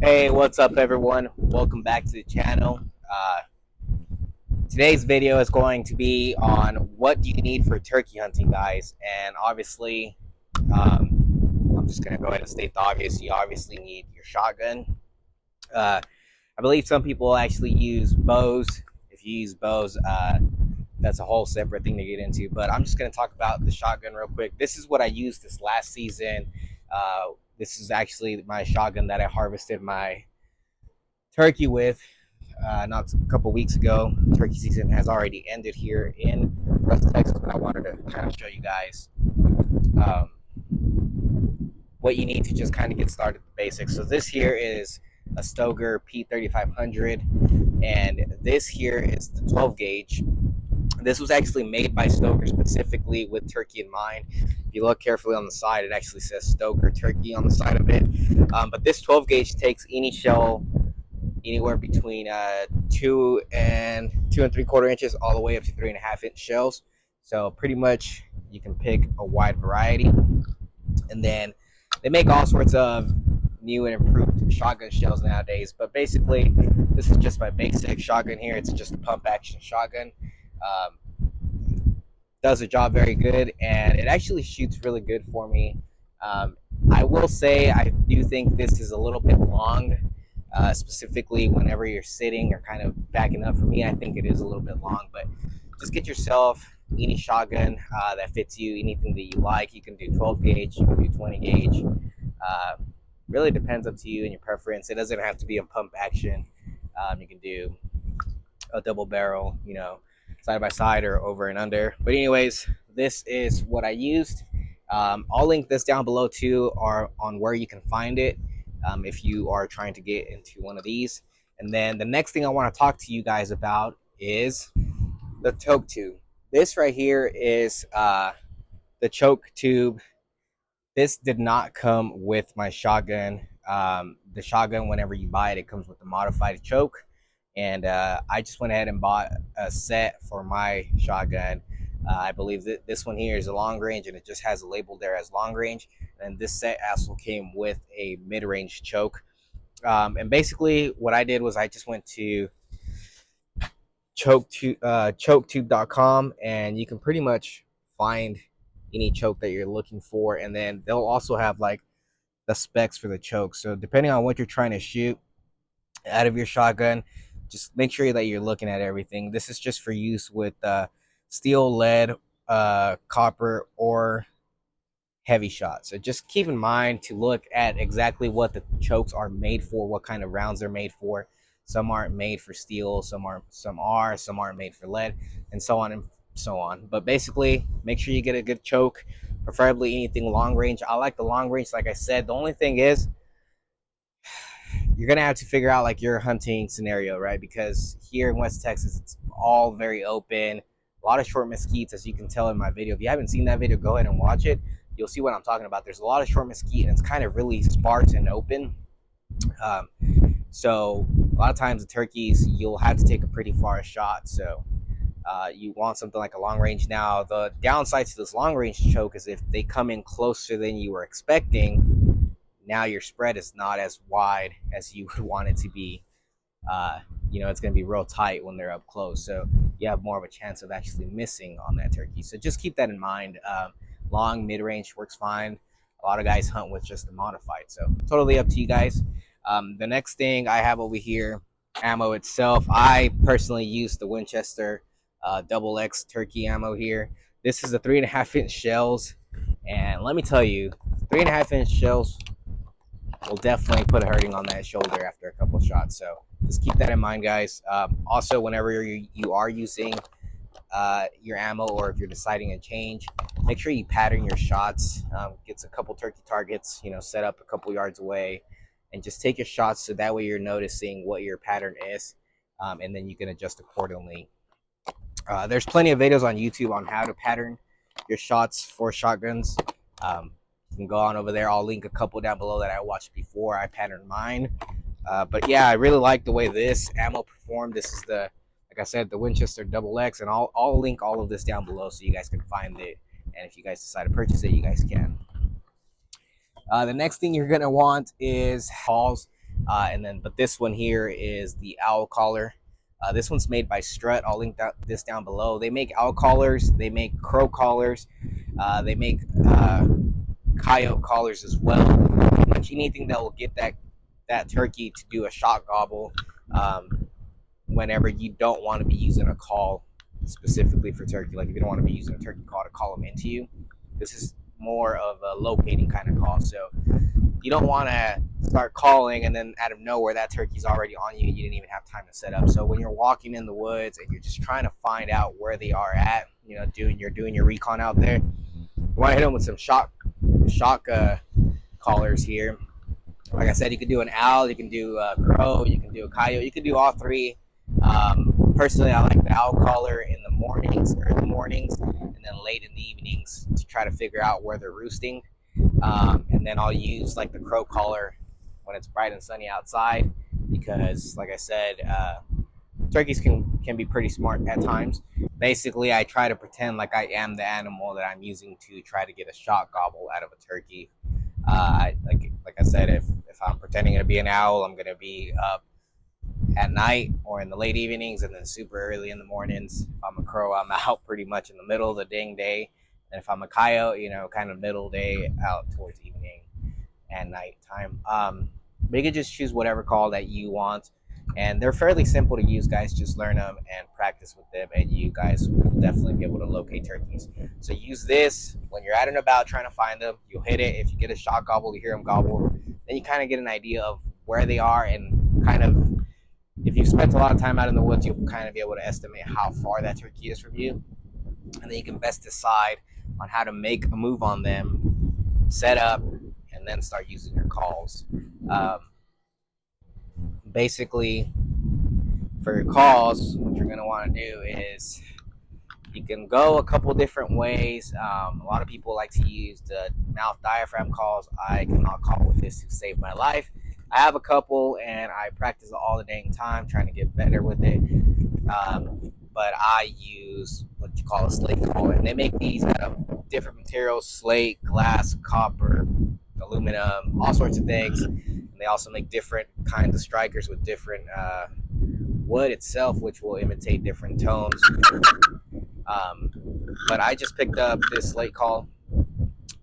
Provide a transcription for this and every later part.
Hey, what's up everyone? Welcome back to the channel. Today's video is going to be on what do you need for turkey hunting, guys. And obviously, I'm just going to go ahead and state the obvious. You obviously need your shotgun. I believe some people actually use bows. If you use bows, that's a whole separate thing to get into. But I'm just going to talk about the shotgun real quick. This is what I used this last season. This is actually my shotgun that I harvested my turkey with not a couple weeks ago. Turkey season has already ended here in West Texas, but I wanted to kind of show you guys um, what you need to just kind of get started with the basics. So this here is a Stoger P3500, and this here is the 12 gauge. This was actually made by Stoger specifically with turkey in mind. If you look carefully on the side, it actually says Stoger Turkey on the side of it. But this 12 gauge takes any shell anywhere between 2 and 3/4 inches all the way up to 3.5 inch shells. So pretty much you can pick a wide variety. And then they make all sorts of new and improved shotgun shells nowadays. But basically, this is just my basic shotgun here. It's just a pump action shotgun. Does the job very good, and it actually shoots really good for me. I will say I do think this is a little bit long. Specifically whenever you're sitting or kind of backing up. For me, I think it is a little bit long, but just get yourself any shotgun that fits you, anything that you like. You can do 12 gauge, you can do 20 gauge. Uh, really depends up to you and your preference. It doesn't have to be a pump action. You can do a double barrel, side by side or over and under. But anyways, this is what I used. I'll link this down below too, or on where you can find it. If you are trying to get into one of these. And then the next thing I want to talk to you guys about is the choke tube. This right here is the choke tube. This did not come with my shotgun. The shotgun, whenever you buy it, it comes with a modified choke. And I just went ahead and bought a set for my shotgun. I believe that this one here is a long range, and it just has a label there as long range. And this set also came with a mid-range choke. And basically, what I did was I just went to choketube.com, and you can pretty much find any choke that you're looking for. And then they'll also have like the specs for the choke. So depending on what you're trying to shoot out of your shotgun, just make sure that you're looking at everything. This is just for use with steel, lead, copper, or heavy shot. So just keep in mind to look at exactly what the chokes are made for, what kind of rounds they're made for. Some aren't made for steel, some aren't made for lead, and so on and so on. But basically, make sure you get a good choke, preferably anything long range. I like the long range, like I said. The only thing is, you're gonna have to figure out like your hunting scenario, right? Because here in West Texas, it's all very open. A lot of short mesquites, as you can tell in my video. If you haven't seen that video, go ahead and watch it. You'll see what I'm talking about. There's a lot of short mesquite, and it's kind of really sparse and open. So a lot of times the turkeys, you'll have to take a pretty far shot. So you want something like a long range. Now, the downside to this long range choke is if they come in closer than you were expecting, now your spread is not as wide as you would want it to be. It's going to be real tight when they're up close. So you have more of a chance of actually missing on that turkey. So just keep that in mind. Long, mid-range works fine. A lot of guys hunt with just the modified. So totally up to you guys. The next thing I have over here, ammo itself. I personally use the Winchester double X turkey ammo here. This is the 3.5 inch shells. And let me tell you, 3.5 inch shells will definitely put a hurting on that shoulder after a couple shots. So just keep that in mind, guys. Also, whenever you are using your ammo, or if you're deciding to change, make sure you pattern your shots. Get a couple turkey targets, set up a couple yards away, and just take your shots so that way you're noticing what your pattern is, and then you can adjust accordingly. There's plenty of videos on YouTube on how to pattern your shots for shotguns. You can go on over there. I'll link a couple down below that I watched before I patterned mine. But yeah, I really like the way this ammo performed. This is like I said, the Winchester Double X, and I'll link all of this down below so you guys can find it. And if you guys decide to purchase it, you guys can. The next thing you're gonna want is balls. But this one here is the owl collar. This one's made by Strut. I'll link this down below. They make owl collars. They make crow collars. They make coyote collars as well. Pretty much anything that will get that turkey to do a shot gobble whenever you don't want to be using a call specifically for turkey. Like if you don't want to be using a turkey call to call them into you, this is more of a locating kind of call. So you don't want to start calling and then out of nowhere that turkey's already on you and you didn't even have time to set up. So when you're walking in the woods and you're just trying to find out where they are at, doing your recon out there, you want to hit them with some shock collars here. Like I said, you can do an owl, you can do a crow, you can do a coyote, you can do all three. Personally, I like the owl collar in the mornings, and then late in the evenings to try to figure out where they're roosting. And then I'll use like the crow collar when it's bright and sunny outside, because like I said, turkeys can be pretty smart at times. Basically, I try to pretend like I am the animal that I'm using to try to get a shot gobble out of a turkey. Like I said, if I'm pretending to be an owl, I'm gonna be up at night or in the late evenings, and then super early in the mornings. If I'm a crow, I'm out pretty much in the middle of the dang day. And if I'm a coyote, kind of middle day out towards evening and nighttime. But you can just choose whatever call that you want. And they're fairly simple to use, guys. Just learn them and practice with them, and you guys will definitely be able to locate turkeys. So use this when you're out and about trying to find them. You'll hit it. If you get a shot gobble, you hear them gobble, then you kind of get an idea of where they are, and kind of, if you've spent a lot of time out in the woods, you'll kind of be able to estimate how far that turkey is from you. And then you can best decide on how to make a move on them, set up, and then start using your calls. Basically, for your calls, what you're going to want to do is you can go a couple different ways. A lot of people like to use the mouth diaphragm calls. I cannot call with this to save my life. I have a couple, and I practice it all the dang time, trying to get better with it. But I use what you call a slate call, and they make these out of different materials: slate, glass, copper, aluminum, all sorts of things. And they also make different kinds of strikers with different wood itself, which will imitate different tones. But I just picked up this slate call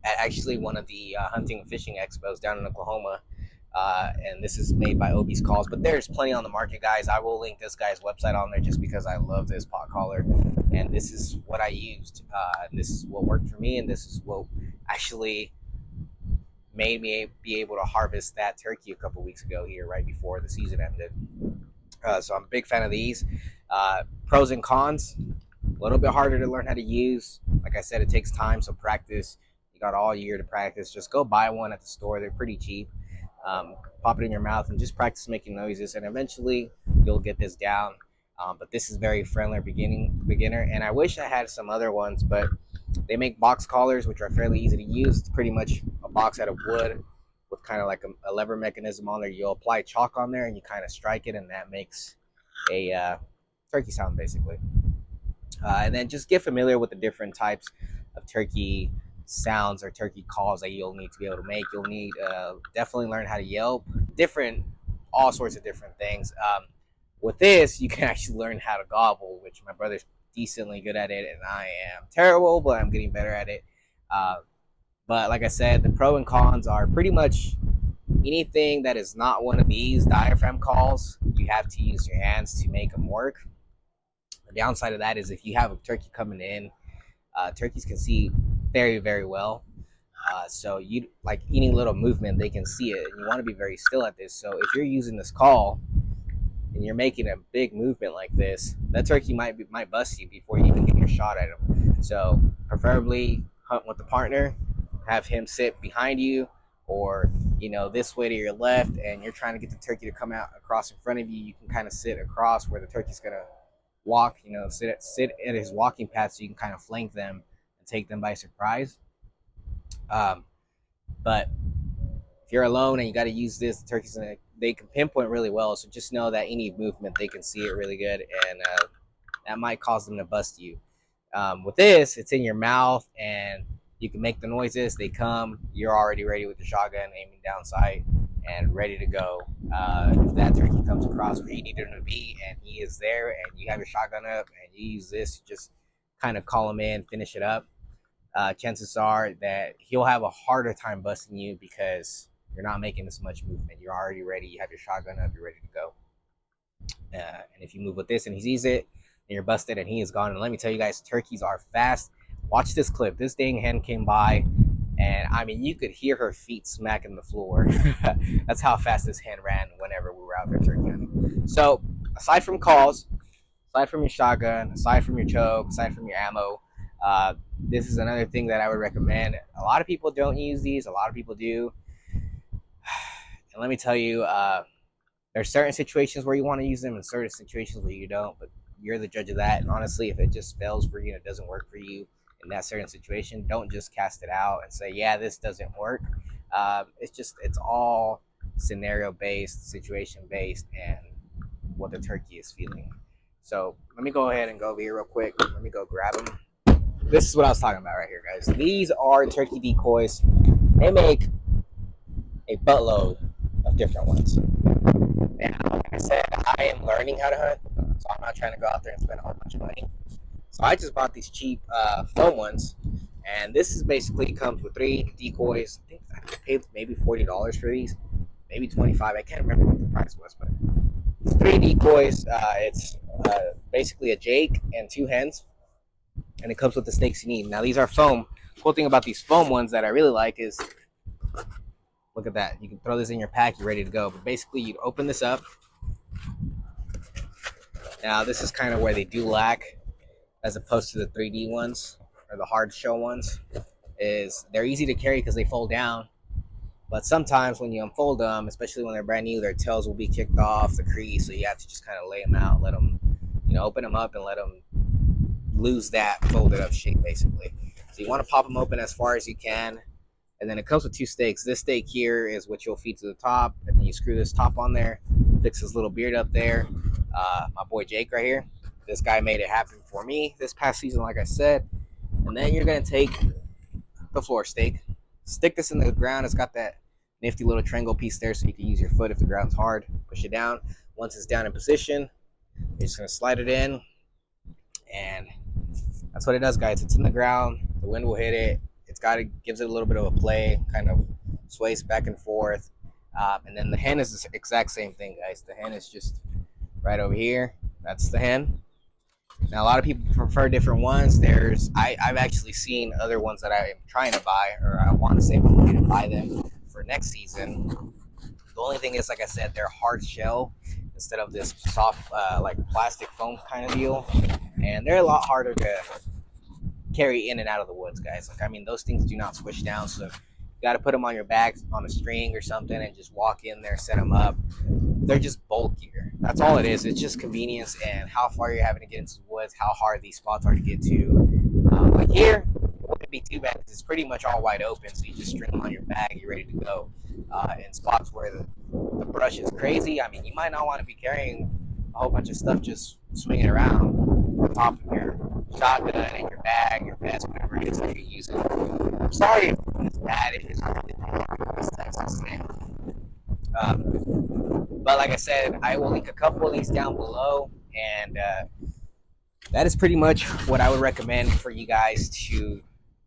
at actually one of the hunting and fishing expos down in Oklahoma. And this is made by Obie's Calls, but there's plenty on the market, guys. I will link this guy's website on there just because I love this pot collar, and this is what I used. This is what worked for me, and this is what actually made me be able to harvest that turkey a couple weeks ago here, right before the season ended. So I'm a big fan of these. Pros and cons: a little bit harder to learn how to use. Like I said, it takes time, so practice. You got all year to practice. Just go buy one at the store. They're pretty cheap. Pop it in your mouth and just practice making noises, and eventually you'll get this down. But this is very friendly beginner, and I wish I had some other ones, but they make box collars, which are fairly easy to use. It's pretty much a box out of wood with kind of like a lever mechanism on there. You'll apply chalk on there and you kind of strike it, and that makes a turkey sound basically. And then just get familiar with the different types of turkey sounds or turkey calls that you'll need to be able to make. You'll need definitely learn how to yelp, all sorts of different things. With this, you can actually learn how to gobble, which my brother's decently good at it, and I am terrible, but I'm getting better at it. But like I said, the pro and cons are pretty much anything that is not one of these diaphragm calls. You have to use your hands to make them work. The downside of that is if you have a turkey coming in, turkeys can see very, very well. So you like any little movement, they can see it, and you want to be very still at this. So if you're using this call and you're making a big movement like this, that turkey might bust you before you even get your shot at him. So preferably hunt with a partner, have him sit behind you, or this way to your left, and you're trying to get the turkey to come out across in front of you. You can kind of sit across where the turkey's gonna walk, sit at his walking path, so you can kind of flank them and take them by surprise. But if you're alone and you got to use this, the turkeys they can pinpoint really well. So just know that any movement, they can see it really good, and that might cause them to bust you. With this, it's in your mouth, and you can make the noises. They come. You're already ready with the shotgun, aiming down sight, and ready to go. If that turkey comes across where you need him to be and he is there and you have your shotgun up and you use this, just kind of call him in, finish it up. Chances are that he'll have a harder time busting you because you're not making as much movement. You're already ready. You have your shotgun up. You're ready to go. And if you move with this and he sees it, and you're busted and he is gone. And let me tell you guys, turkeys are fast. Watch this clip. This dang hen came by, and I mean, you could hear her feet smacking the floor. That's how fast this hen ran whenever we were out there turkey hunting. So, aside from calls, aside from your shotgun, aside from your choke, aside from your ammo, this is another thing that I would recommend. A lot of people don't use these. A lot of people do. And let me tell you, there's certain situations where you want to use them and certain situations where you don't, but you're the judge of that. And honestly, if it just fails for you and it doesn't work for you in that certain situation, don't just cast it out and say, yeah, this doesn't work. It's all scenario based, situation based, and what the turkey is feeling. So let me go ahead and go over here real quick. Let me go grab them. This is what I was talking about right here, guys. These are turkey decoys. They make a buttload of different ones. Now, like I said, I am learning how to hunt, so I'm not trying to go out there and spend a whole bunch of money. So I just bought these cheap foam ones, and this is basically comes with 3 decoys. I think I paid maybe $40 for these, maybe 25. I can't remember what the price was, but it's 3 decoys. It's basically a Jake and 2 hens, and it comes with the stakes you need. Now these are foam. The cool thing about these foam ones that I really like is, look at that. You can throw this in your pack. You're ready to go. But basically, you'd open this up. Now, this is kind of where they do lack, as opposed to the 3D ones or the hard shell ones, is they're easy to carry because they fold down. But sometimes when you unfold them, especially when they're brand new, their tails will be kicked off the crease. So you have to just kind of lay them out, let them, open them up and let them lose that folded up shape, basically. So you want to pop them open as far as you can. And then it comes with 2 stakes. This stake here is what you'll feed to the top, and then you screw this top on there, fix his little beard up there. My boy Jake right here, this guy made it happen for me this past season, like I said. And then you're gonna take the floor stake, stick this in the ground. It's got that nifty little triangle piece there, so you can use your foot if the ground's hard. Push it down. Once it's down in position, you're just gonna slide it in, and that's what it does, guys. It's in the ground. The wind will hit it. Gives it a little bit of a play, kind of sways back and forth. And then the hen is the exact same thing, guys. The hen is just right over here. That's the hen. Now, a lot of people prefer different ones. I've actually seen other ones that I am trying to buy, or I want to save money to buy them for next season. The only thing is, like I said, they're hard shell instead of this soft, like plastic foam kind of deal. And they're a lot harder to carry in and out of the woods, guys. Like, I mean, those things do not squish down, so you got to put them on your back on a string or something and just walk in there, set them up. They're just bulkier. That's all it is. It's just convenience and how far you're having to get into the woods, how hard these spots are to get to. Like here, it wouldn't be too bad because it's pretty much all wide open, so you just string them on your bag, you're ready to go. In spots where the brush is crazy, I mean, you might not want to be carrying a whole bunch of stuff just swinging around on top of your shotgun and your bag, your vest, whatever it is that you're using. I'm sorry if it's bad. It is really bad. It's Texas, man. But like I said, I will link a couple of these down below, and that is pretty much what I would recommend for you guys to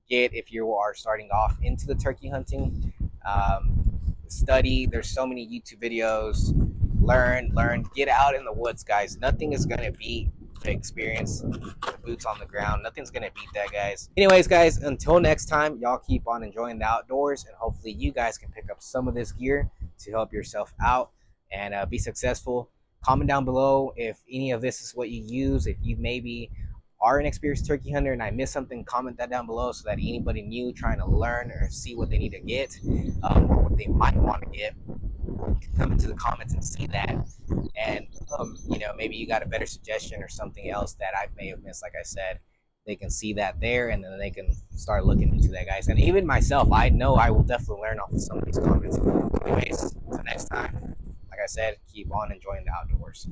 get if you are starting off into the turkey hunting. Study. There's so many YouTube videos. Learn. Get out in the woods, guys. Nothing is gonna beat the experience, the boots on the ground. Nothing's gonna beat that, guys. Anyways, guys, until next time, y'all keep on enjoying the outdoors, and hopefully you guys can pick up some of this gear to help yourself out and be successful. Comment down below if any of this is what you use. If you maybe are an experienced turkey hunter and I missed something, comment that down below so that anybody new trying to learn or see what they need to get, or what they might want to get, can come into the comments and see that. And maybe you got a better suggestion or something else that I may have missed. Like I said, they can see that there, and then they can start looking into that, guys. And even myself, I know I will definitely learn off of some of these comments. Anyways, until next time, like I said, keep on enjoying the outdoors.